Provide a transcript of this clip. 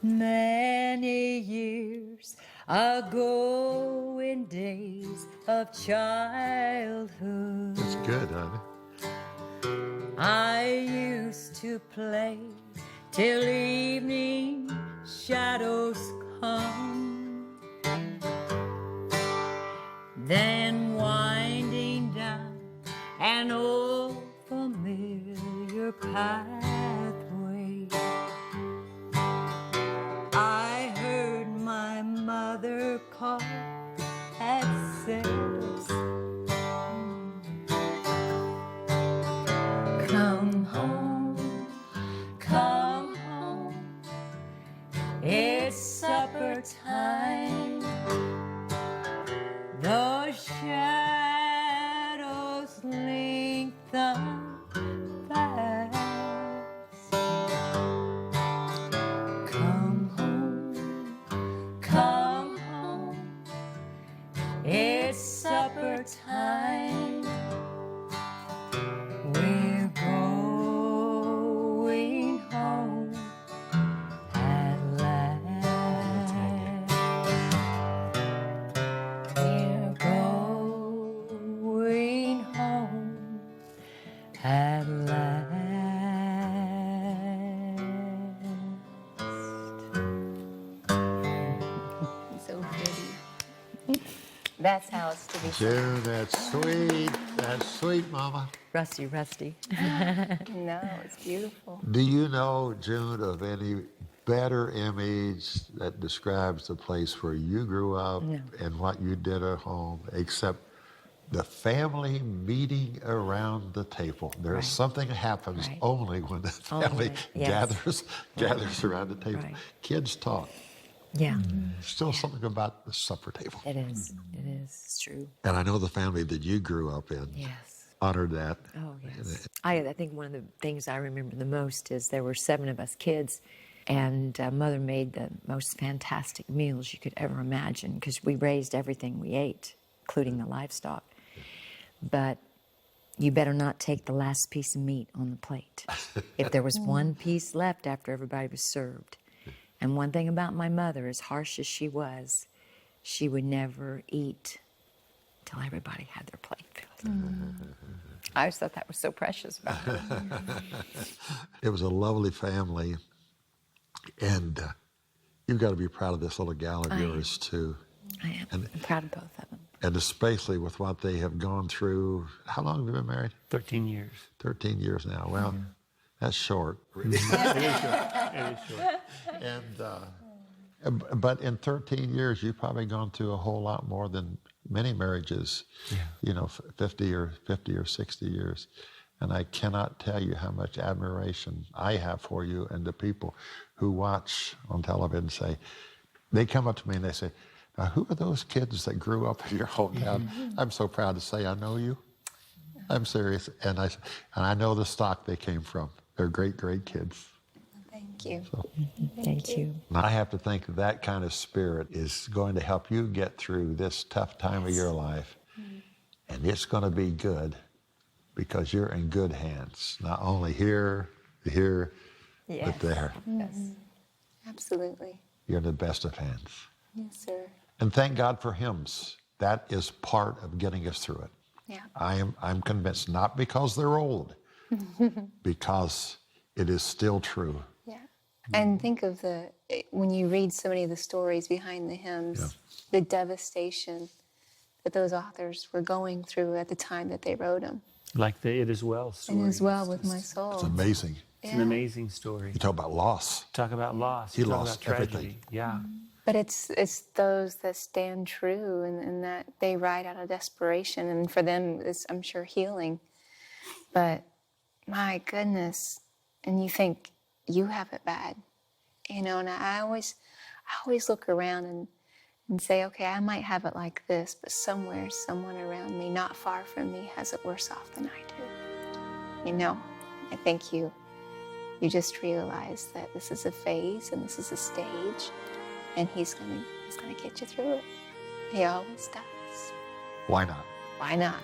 Many years ago, in days of childhood, That's good, honey. I used to play till evening shadows come. Then winding down an old familiar pathway, I heard my mother call and said, come home, come home, it's supper time. The shadows lengthen fast. Come home, it's supper time. We're going home at last. We're going home at last. So pretty. That's how it's to be said. June, that's sweet. That's sweet, Mama. Rusty. No, it's beautiful. Do you know, June, of any better image that describes the place where you grew up No. and what you did at home, except the family meeting around the table? There's Right. something that happens Right. only when the family Only, yes. gathers around the table. Right. Kids talk. Yeah, Still something about the supper table. it is. It is. It's true. And I know the family that you grew up in Yes. honored that. Oh, yes. I think one of the things I remember the most is there were 7 of us kids, and Mother made the most fantastic meals you could ever imagine because we raised everything we ate, including the livestock. But you better not take the last piece of meat on the plate. If there was one piece left after everybody was served. And one thing about my mother, as harsh as she was, she would never eat till everybody had their plate filled. I always thought that was so precious about her. It was a lovely family, and you've got to be proud of this little gal of I am. yours too, I am. And- I'm proud of both of them. and especially with what they have gone through. How long have you been married? 13 years. 13 years now. Well, that's short. It is short. It is short. But in 13 years, you've probably gone through a whole lot more than many marriages. Yeah. You know, 50 or 60 years. And I cannot tell you how much admiration I have for you and the people who watch on television say, they come up to me and they say, now, who are those kids that grew up in your hometown? I'm so proud to say I know you. I'm serious. And I know the stock they came from. They're great, great kids. Thank you. Thank you. And I have to think that kind of spirit is going to help you get through this tough time of your life. And it's going to be good because you're in good hands. Not only here, but there. Yes. Absolutely. You're in the best of hands. Yes, sir. And thank God for hymns. That is part of getting us through it. Yeah. I'm convinced, not because they're old, because it is still true. Yeah. And think of when you read so many of the stories behind the hymns, the devastation that those authors were going through at the time that they wrote them. Like the It Is Well story. And as well with my soul. It's amazing. It's an amazing story. You talk about loss. Talk about loss. He Talk lost about tragedy. everything. Yeah. But it's those that stand true and that they ride out of desperation. And for them, it's, I'm sure, healing. But my goodness, and you think you have it bad, you know. And I always look around and say, okay, I might have it like this, but somewhere, someone around me, not far from me, has it worse off than I do. You know, I think you just realize that this is a phase and this is a stage, and he's gonna get you through it. He always does. Why not? Why not?